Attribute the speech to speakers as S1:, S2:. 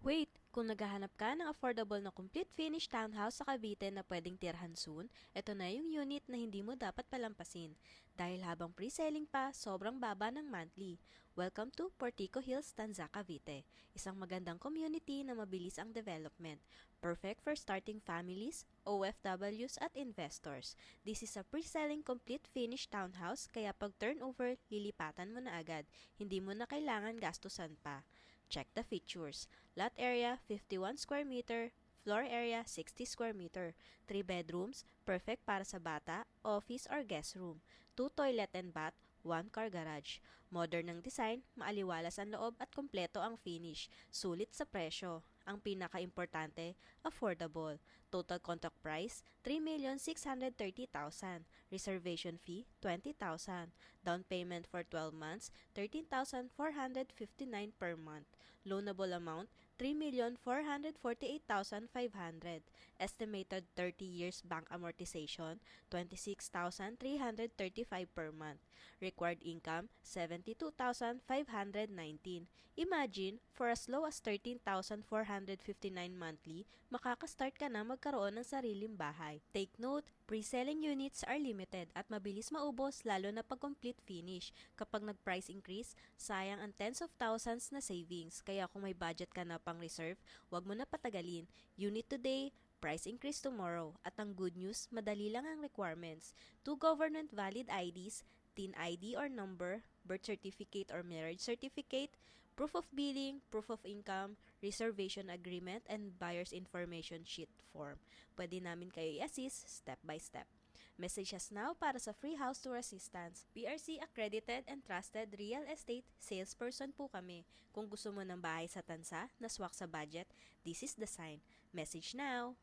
S1: Wait, kung naghahanap ka ng affordable na complete finished townhouse sa Cavite na pwedeng tirhan soon, ito na yung unit na hindi mo dapat palampasin. Dahil habang pre-selling pa, sobrang baba ng monthly. Welcome to Portico Hills, Tanza, Cavite. Isang magandang community na mabilis ang development. Perfect for starting families, OFWs at investors. This is a pre-selling complete finished townhouse kaya pag turnover, lilipatan mo na agad. Hindi mo na kailangan gastusan pa. Check the features. Lot area 51 square meter, floor area 60 square meter, 3 bedrooms, perfect para sa bata, office or guest room, 2 toilet and bath, 1 car garage. Modern ng design, maaliwalas ang loob at kompleto ang finish. Sulit sa presyo. Ang pinaka-importante, affordable. Total contract price, 3,630,000. Reservation fee, 20,000. Down payment for 12 months, 13,459 per month. Loanable amount, 3,448,500. Estimated 30 years bank amortization, 26,335 per month. Required income, 72,519. Imagine, for as low as 13,459 monthly, makaka-start ka na magkaroon ng sariling bahay. Take note, pre-selling units are limited at mabilis maubos lalo na pag complete finish. Kapag nag-price increase, sayang ang tens of thousands na savings. Kaya kung may budget ka na pang reserve, wag mo na patagalin. Unit today, price increase tomorrow. At ang good news, madali lang ang requirements. 2 government valid IDs, TIN ID or number, birth certificate or marriage certificate, proof of billing, proof of income, reservation agreement, and buyer's information sheet form. Pwede namin kayo i-assist step by step. Message us now para sa free house tour assistance. PRC accredited and trusted real estate salesperson po kami. Kung gusto mo ng bahay sa Tansa na swak sa budget, this is the sign. Message now!